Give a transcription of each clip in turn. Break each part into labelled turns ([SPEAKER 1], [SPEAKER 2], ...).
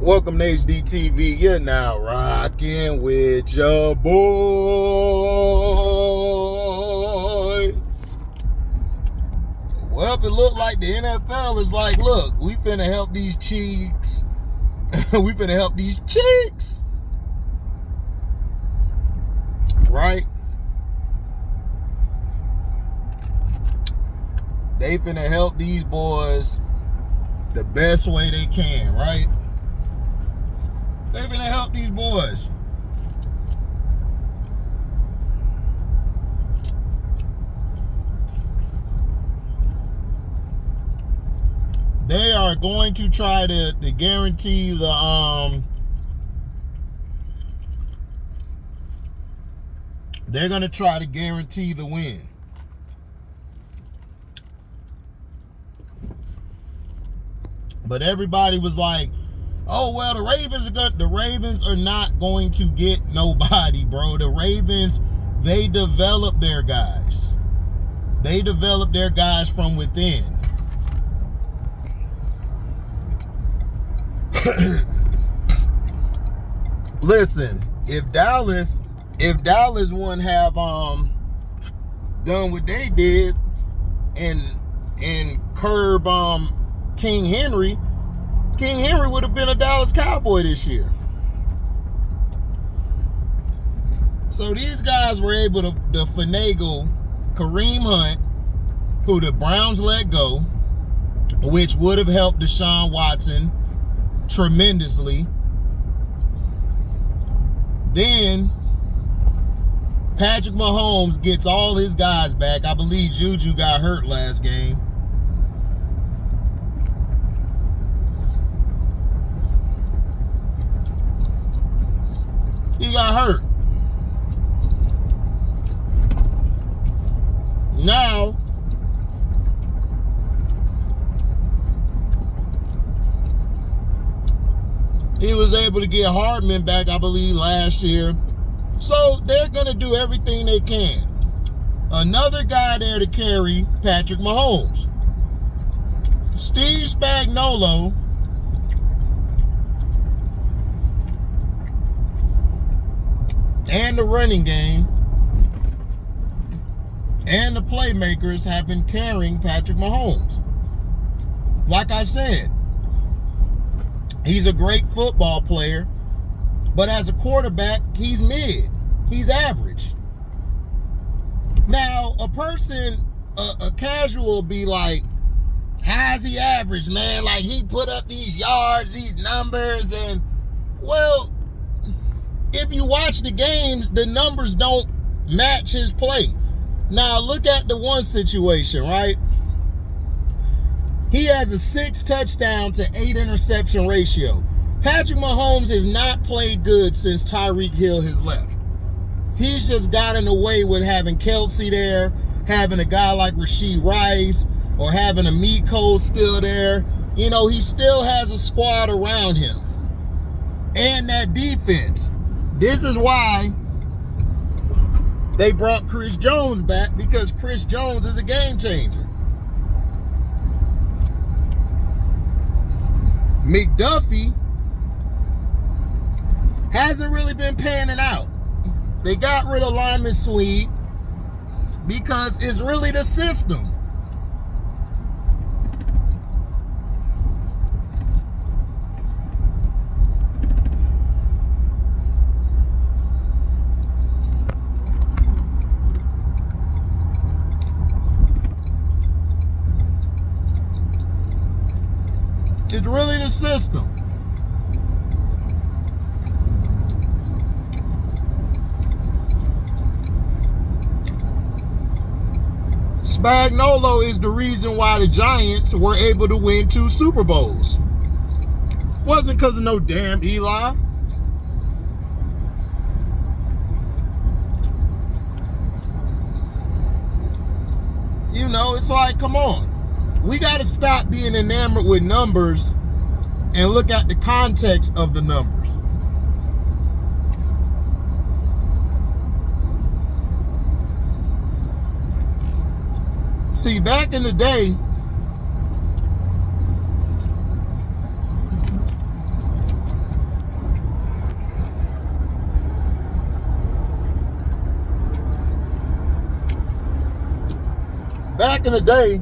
[SPEAKER 1] Welcome to HDiiTV. You're now rocking with your boy. Well, it looked like the NFL is like, look, we finna help these cheeks. We finna help these cheeks. Right? They finna help these boys the best way they can, right? They finna help these boys. They are going to try to guarantee the they're gonna try to guarantee the win. But everybody was like, oh, well, the Ravens are not going to get nobody, bro. The Ravens, they develop their guys. They develop their guys from within. Listen, if Dallas wouldn't have done what they did and curb King Henry would have been a Dallas Cowboy this year. So these guys were able to finagle Kareem Hunt, who the Browns let go, which would have helped Deshaun Watson tremendously. Then Patrick Mahomes gets all his guys back. I believe Juju got hurt last game. He got hurt. Now, he was able to get Hardman back, I believe, last year. So they're going to do everything they can. Another guy there to carry Patrick Mahomes. Steve Spagnuolo and the running game and the playmakers have been carrying Patrick Mahomes. Like I said, he's a great football player, but as a quarterback, he's mid. He's average. Now, a casual will be like, how's he average, man? Like, he put up these yards, these numbers, and, well, if you watch the games, the numbers don't match his play. Now, look at the one situation, right? He has a 6 touchdown to 8 interception ratio. Patrick Mahomes has not played good since Tyreek Hill has left. He's just gotten away with having Kelsey there, having a guy like Rashee Rice, or having a Meat Cole still there. You know, he still has a squad around him. And that defense. This is why they brought Chris Jones back, because Chris Jones is a game changer. McDuffie hasn't really been panning out. They got rid of Lyman Sweet because it's really the system. It's really the system. Spagnuolo is the reason why the Giants were able to win 2 Super Bowls. Wasn't because of no damn Eli. You know, it's like, come on. We got to stop being enamored with numbers and look at the context of the numbers. See, back in the day, Back in the day,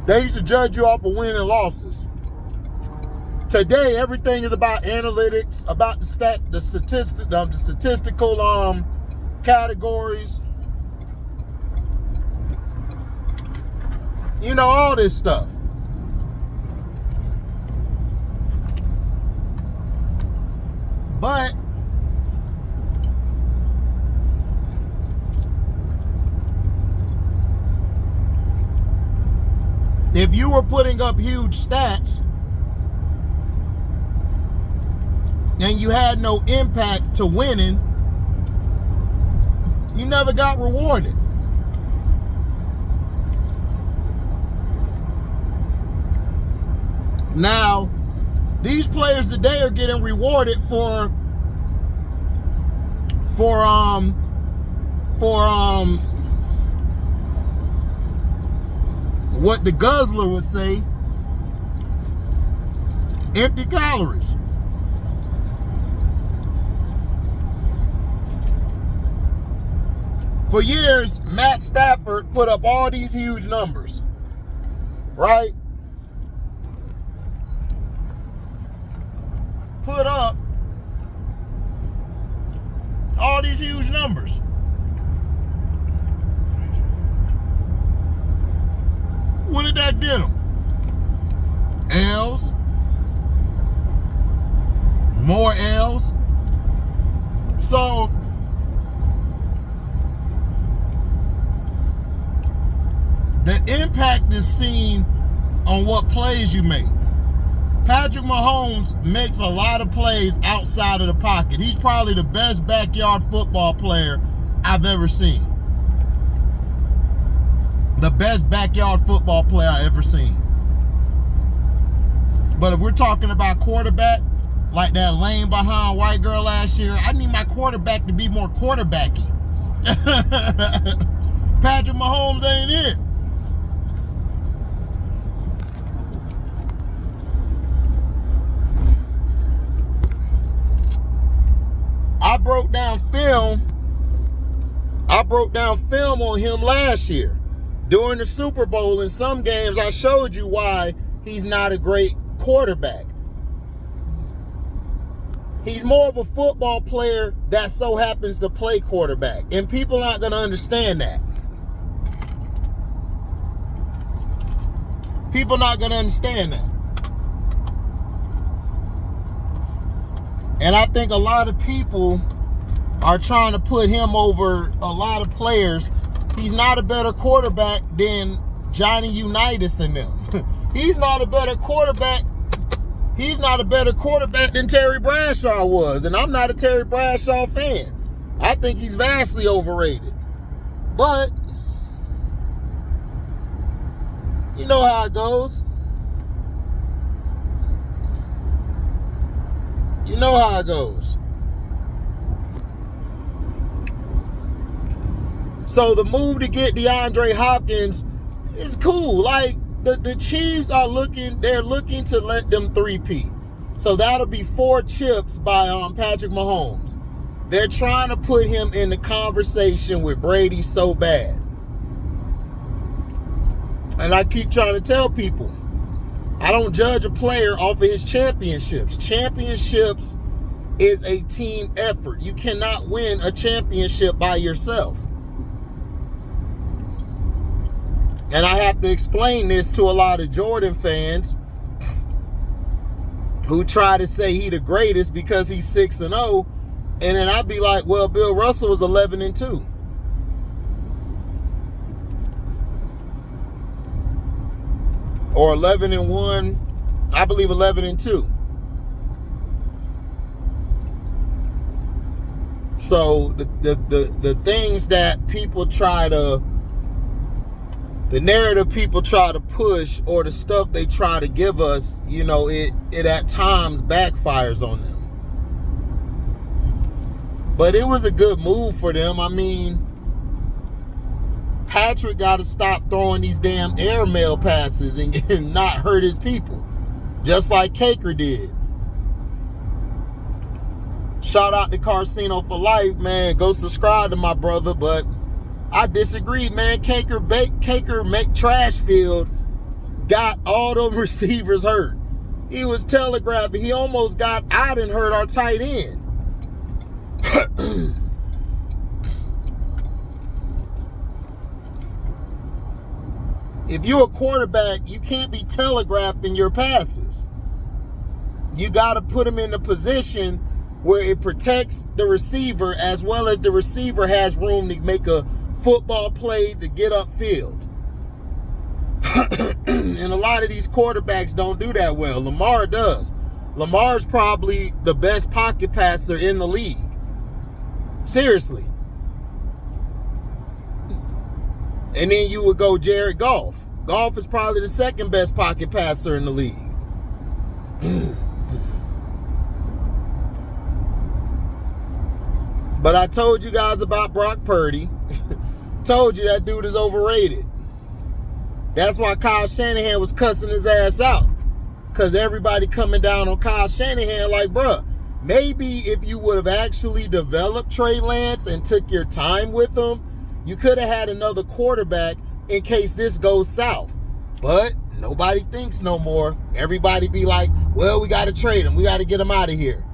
[SPEAKER 1] they used to judge you off of wins and losses. Today, everything is about analytics, about the statistical categories. You know, all this stuff. But if you were putting up huge stats and you had no impact to winning, you never got rewarded. Now, these players today are getting rewarded for what the guzzler would say, empty calories. For years, Matt Stafford put up all these huge numbers, right? Put up all these huge numbers. What did that get him? L's. More L's. So, the impact is seen on what plays you make. Patrick Mahomes makes a lot of plays outside of the pocket. He's probably the best backyard football player I've ever seen. The best backyard football player I've ever seen. But if we're talking about quarterback, like that lane behind white girl last year, I need my quarterback to be more quarterbacky. Patrick Mahomes ain't it. I broke down film on him last year. During the Super Bowl, in some games, I showed you why he's not a great quarterback. He's more of a football player that so happens to play quarterback. And people aren't going to understand that. People not going to understand that. And I think a lot of people are trying to put him over a lot of players. He's not a better quarterback than Johnny Unitas and them. He's not a better quarterback. He's not a better quarterback than Terry Bradshaw was. And I'm not a Terry Bradshaw fan. I think he's vastly overrated. But you know how it goes. You know how it goes. So the move to get DeAndre Hopkins is cool. Like the Chiefs are looking to let them three-peat. So that'll be 4 chips by Patrick Mahomes. They're trying to put him in the conversation with Brady so bad. And I keep trying to tell people, I don't judge a player off of his championships. Championships is a team effort. You cannot win a championship by yourself. And I have to explain this to a lot of Jordan fans who try to say he the greatest because he's 6-0. And then I'd be like, well, Bill Russell was 11-2. Or 11-1. I believe 11-2. So the things that people try to, the narrative people try to push, or the stuff they try to give us, you know, it at times backfires on them. But it was a good move for them. I mean, Patrick got to stop throwing these damn airmail passes and not hurt his people, just like Caker did. Shout out to Carcino for life, man. Go subscribe to my brother, but I disagree, man. Caker Trashfield got all them receivers hurt. He was telegraphing. He almost got out and hurt our tight end. If you're a quarterback, you can't be telegraphing your passes. You got to put them in a position where it protects the receiver as well as the receiver has room to make a football play to get upfield. And a lot of these quarterbacks don't do that well. Lamar does. Lamar's probably the best pocket passer in the league. Seriously. And then you would go Jared Goff. Goff is probably the second best pocket passer in the league. But I told you guys about Brock Purdy. Told you that dude is overrated. That's why Kyle Shanahan was cussing his ass out. Because everybody coming down on Kyle Shanahan like, bruh, maybe if you would have actually developed Trey Lance and took your time with him, you could have had another quarterback in case this goes south. But nobody thinks no more. Everybody be like, well, we got to trade him. We got to get him out of here.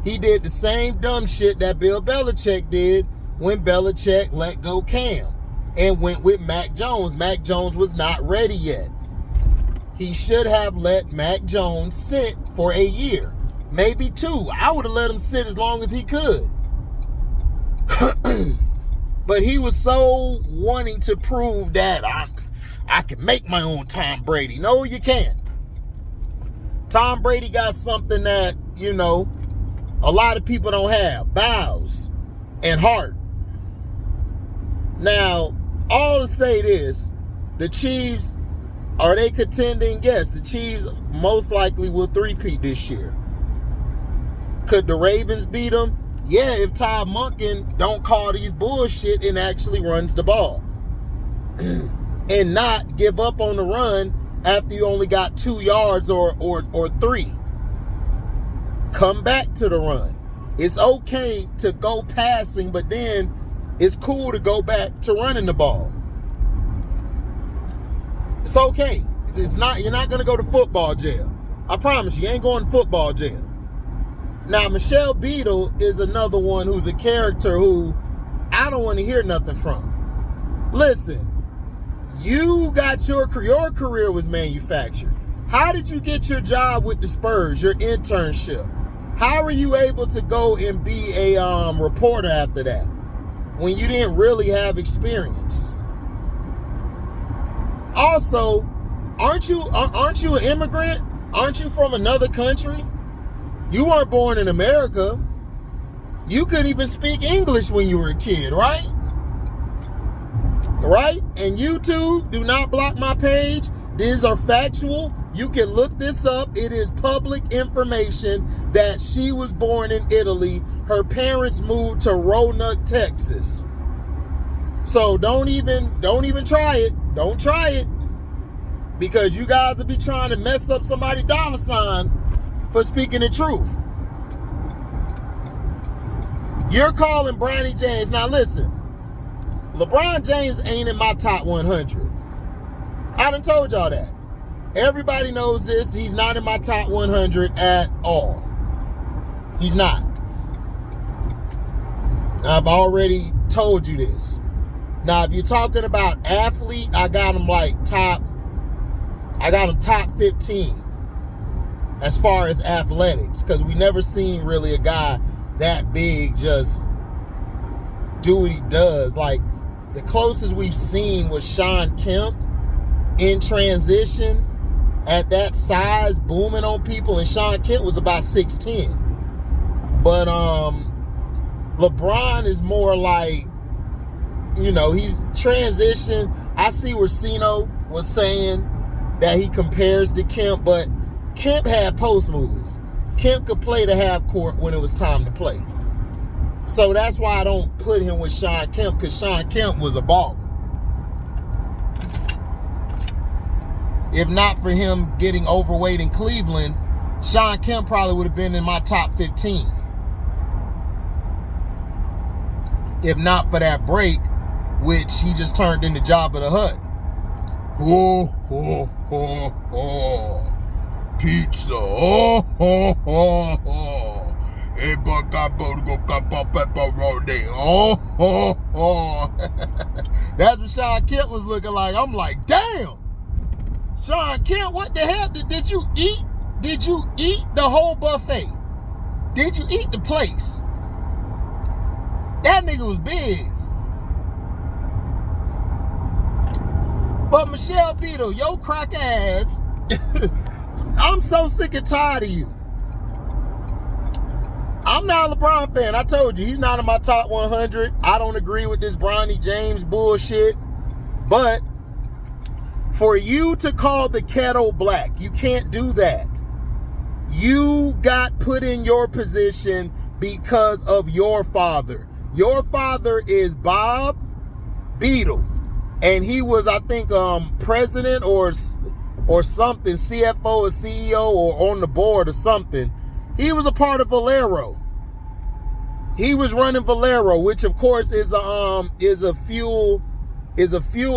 [SPEAKER 1] He did the same dumb shit that Bill Belichick did when Belichick let go Cam and went with Mac Jones. Mac Jones was not ready yet. He should have let Mac Jones sit for a year, maybe 2. I would have let him sit as long as he could. But he was so wanting to prove that I can make my own Tom Brady. No, you can't. Tom Brady got something that, you know, a lot of people don't have. Bowels and heart. Now, all to say this, the Chiefs, are they contending? Yes, the Chiefs most likely will three-peat this year. Could the Ravens beat them? Yeah, if Todd Monken don't call these bullshit and actually runs the ball. And not give up on the run after you only got 2 yards or 3. Come back to the run. It's okay to go passing, but then it's cool to go back to running the ball. It's okay. It's not. You're not going to go to football jail. I promise you ain't going to football jail. Now, Michelle Beadle is another one who's a character who I don't want to hear nothing from. Listen, you got your career was manufactured. How did you get your job with the Spurs, your internship? How are you able to go and be a reporter after that when you didn't really have experience? Also, aren't you an immigrant? Aren't you from another country? You weren't born in America. You couldn't even speak English when you were a kid, right? Right? And YouTube, do not block my page. These are factual. You can look this up. It is public information that she was born in Italy. Her parents moved to Roanoke, Texas. So don't even try it. Don't try it. Because you guys will be trying to mess up somebody's dollar sign for speaking the truth. You're calling Bronny James. Now listen, LeBron James ain't in my top 100. I done told y'all that. Everybody knows this. He's not in my top 100 at all. He's not. I've already told you this. Now, if you're talking about athlete, I got him top 15 as far as athletics, because we never seen really a guy that big just do what he does. Like, the closest we've seen was Sean Kemp in transition at that size, booming on people, and Sean Kemp was about 6'10". But LeBron is more like, you know, he's transition. I see where Sino was saying that he compares to Kemp, but Kemp had post moves. Kemp could play the half court when it was time to play. So that's why I don't put him with Sean Kemp, because Sean Kemp was a baller. If not for him getting overweight in Cleveland, Sean Kemp probably would have been in my top 15. If not for that break which he just turned into Jabba the Hutt. Oh, oh, oh, oh. Pizza. Oh, oh, oh, oh. Pepperoni. Oh, oh, oh. That's what Sean Kemp was looking like. I'm like, damn. Sean Kemp, what the hell? Did you eat? Did you eat the whole buffet? Did you eat the place? That nigga was big. But Michelle Beadle, yo crack ass, I'm so sick and tired of you. I'm not a LeBron fan. I told you, he's not in my top 100. I don't agree with this Bronny James bullshit. But for you to call the kettle black, you can't do that. You got put in your position because of your father. Your father is Bob Beadle. And he was, I think, president or something, CFO or CEO or on the board or something. He was a part of Valero. He was running Valero, which of course is a fuel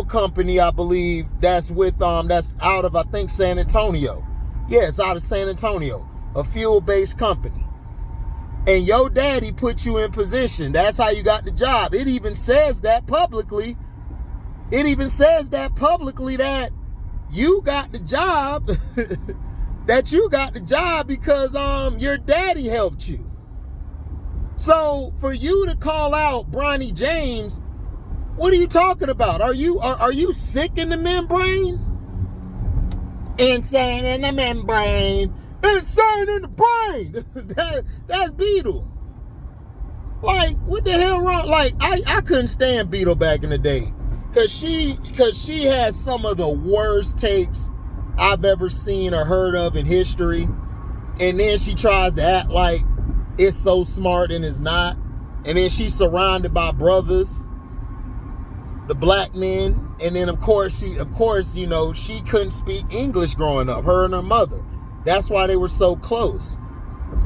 [SPEAKER 1] company, I believe, that's with that's out of, I think, San Antonio. Yeah, it's out of San Antonio, a fuel-based company. And your daddy put you in position. That's how you got the job. It even says that publicly. It even says that publicly that you got the job, that you got the job because your daddy helped you. So for you to call out Bronny James, what are you talking about? Are you sick in the membrane? Insane in the membrane. Insane in the brain. That's Beadle. Like, what the hell wrong? Like, I couldn't stand Beadle back in the day. Cause she has some of the worst takes I've ever seen or heard of in history. And then she tries to act like it's so smart and it's not. And then she's surrounded by brothers, the black men. And then of course, you know, she couldn't speak English growing up, her and her mother. That's why they were so close.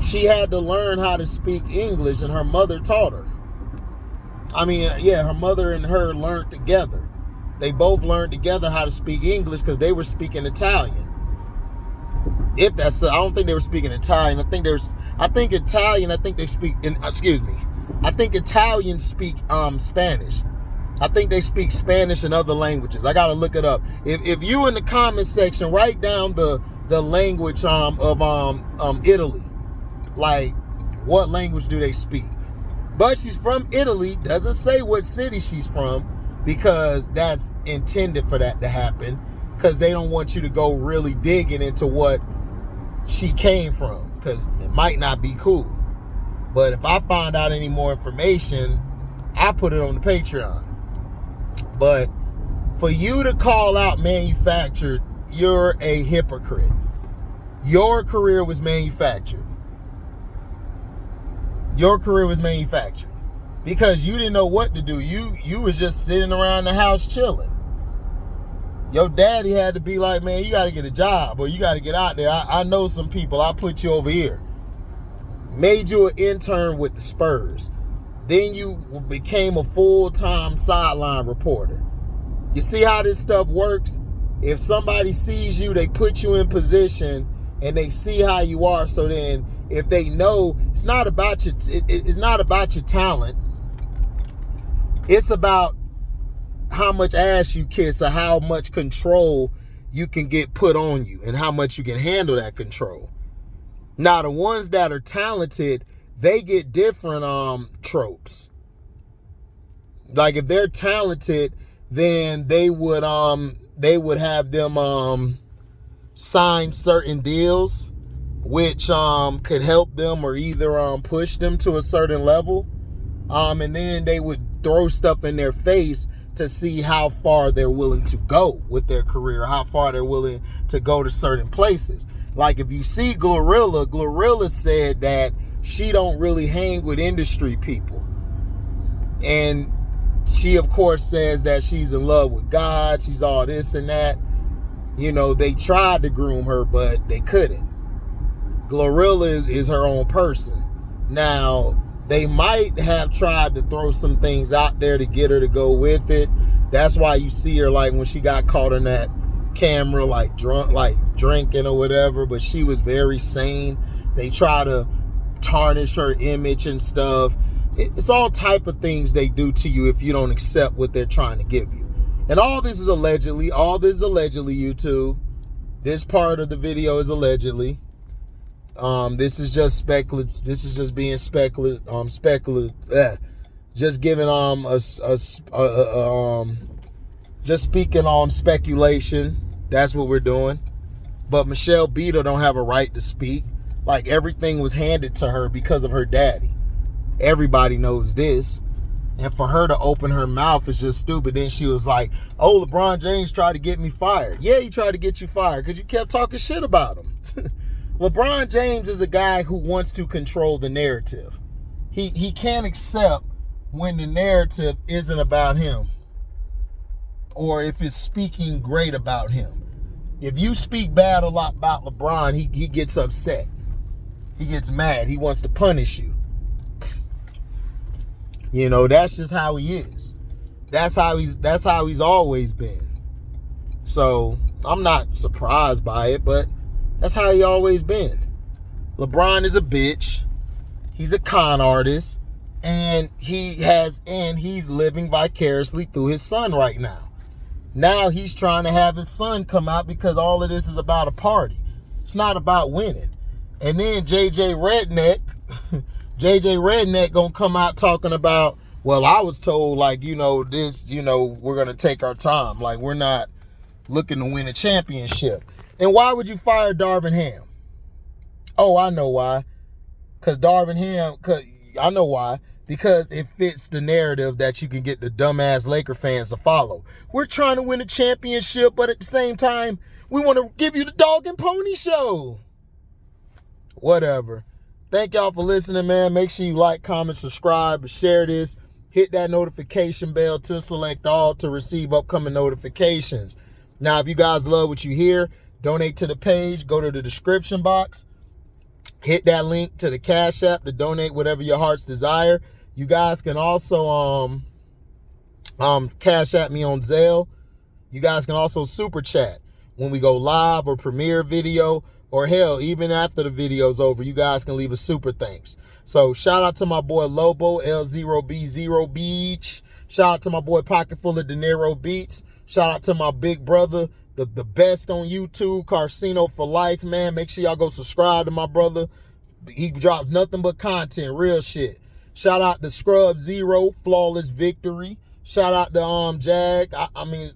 [SPEAKER 1] She had to learn how to speak English and her mother taught her. I mean, yeah, her mother and her learned together. They both learned together how to speak English because they were speaking Italian. If that's, I don't think they were speaking Italian. I think Italian. I think they speak. I think Italians speak Spanish. I think they speak Spanish and other languages. I gotta look it up. If you in the comment section, write down the language of Italy. Like, what language do they speak? But she's from Italy. Doesn't say what city she's from because that's intended for that to happen. Because they don't want you to go really digging into what she came from. Because it might not be cool. But if I find out any more information, I put it on the Patreon. But for you to call out manufactured, you're a hypocrite. Your career was manufactured. Your career was manufactured because you didn't know what to do. You was just sitting around the house chilling. Your daddy had to be like, man, you got to get a job or you got to get out there. I know some people. I'll put you over here. Made you an intern with the Spurs. Then you became a full-time sideline reporter. You see how this stuff works? If somebody sees you, they put you in position and they see how you are. So then if they know, it's not about your, it's not about your talent. It's about how much ass you kiss or how much control you can get put on you and how much you can handle that control. Now, the ones that are talented, they get different tropes. Like if they're talented, then they would have them sign certain deals which could help them or either push them to a certain level. And then they would throw stuff in their face to see how far they're willing to go with their career, how far they're willing to go to certain places. Like if you see Glorilla said that she don't really hang with industry people. And she, of course, says that she's in love with God. She's all this and that. You know, they tried to groom her, but they couldn't. Glorilla is her own person. Now, They might have tried to throw some things out there to get her to go with it. That's why you see her like when she got caught in that camera, like drunk, like drinking or whatever, but she was very sane. They try to tarnish her image and stuff. It's all type of things they do to you if you don't accept what they're trying to give you. And all this is allegedly, YouTube. This part of the video is allegedly. This is just speculative. This is just being speculative. Just giving just speaking on speculation. That's what we're doing. But Michelle Beadle don't have a right to speak. Like, everything was handed to her because of her daddy. Everybody knows this. And for her to open her mouth is just stupid. Then she was like, oh, LeBron James tried to get me fired. Yeah, he tried to get you fired because you kept talking shit about him. LeBron James is a guy who wants to control the narrative. He can't accept when the narrative isn't about him, or if it's speaking great about him. If you speak bad a lot about LeBron, he gets upset. He gets mad. He wants to punish you. You know, that's just how he is. That's how he's always been. So I'm not surprised by it, but that's how he always been. LeBron is a bitch. He's a con artist, and he's living vicariously through his son right now. Now he's trying to have his son come out because all of this is about a party. It's not about winning. And then JJ Redneck gonna come out talking about, well, I was told, like, we're gonna take our time. Like, we're not looking to win a championship. And why would you fire Darvin Ham? Oh, I know why. Because I know why. Because it fits the narrative that you can get the dumbass Laker fans to follow. We're trying to win a championship, but at the same time, we want to give you the dog and pony show. Whatever. Thank y'all for listening, man. Make sure you like, comment, subscribe, share this. Hit that notification bell to select all to receive upcoming notifications. Now, if you guys love what you hear, donate to the page. Go to the description box. Hit that link to the Cashapp to donate whatever your heart's desire. You guys can also Cash at me on Zelle. You guys can also super chat when we go live or premiere video, or hell, even after the video's over, you guys can leave a super thanks. So shout out to my boy Lobo, L0B0 Beach. Shout out to my boy Pocketful of Dinero Beats. Shout out to my big brother, the best on YouTube, Carcino for life, man. Make sure y'all go subscribe to my brother. He drops nothing but content, real shit. Shout out to Scrub Zero, Flawless Victory. Shout out to Jag. I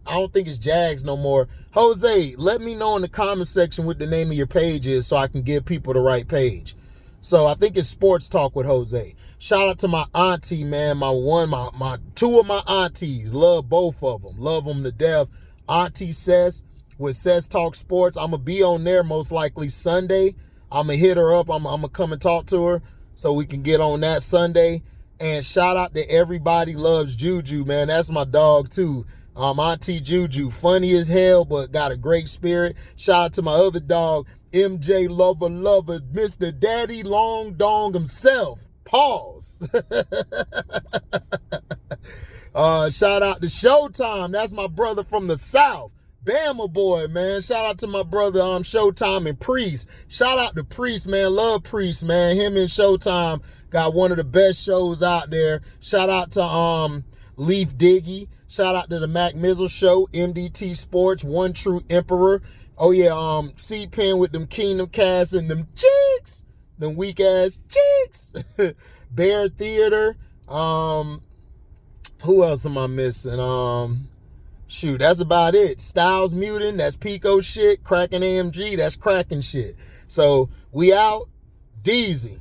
[SPEAKER 1] don't think it's Jags no more. Jose, let me know in the comment section what the name of your page is so I can give people the right page. So I think it's Sports Talk with Jose. Shout out to my auntie, man. My two of my aunties. Love both of them. Love them to death. Auntie Cess with Cess Talk Sports. I'm going to be on there most likely Sunday. I'm going to hit her up. I'm going to come and talk to her so we can get on that Sunday. And shout out to Everybody Loves Juju, man. That's my dog, too. Auntie Juju. Funny as hell, but got a great spirit. Shout out to my other dog, MJ Lover, Mr. Daddy Long Dong himself. Pause. Shout out to Showtime. That's my brother from the South. Bama boy, man. Shout out to my brother, Showtime and Priest. Shout out to Priest, man. Love Priest, man. Him and Showtime got one of the best shows out there. Shout out to Leaf Diggy. Shout out to the Mac Mizzle Show, MDT Sports, One True Emperor. Oh yeah, C-Pen with them Kingdom Cast and them cheeks. Them weak ass cheeks. Bear Theater. Who else am I missing? Shoot, that's about it. Styles Mutant, that's Pico shit. Krakenamg, that's Kraken shit. So we out. Deezy.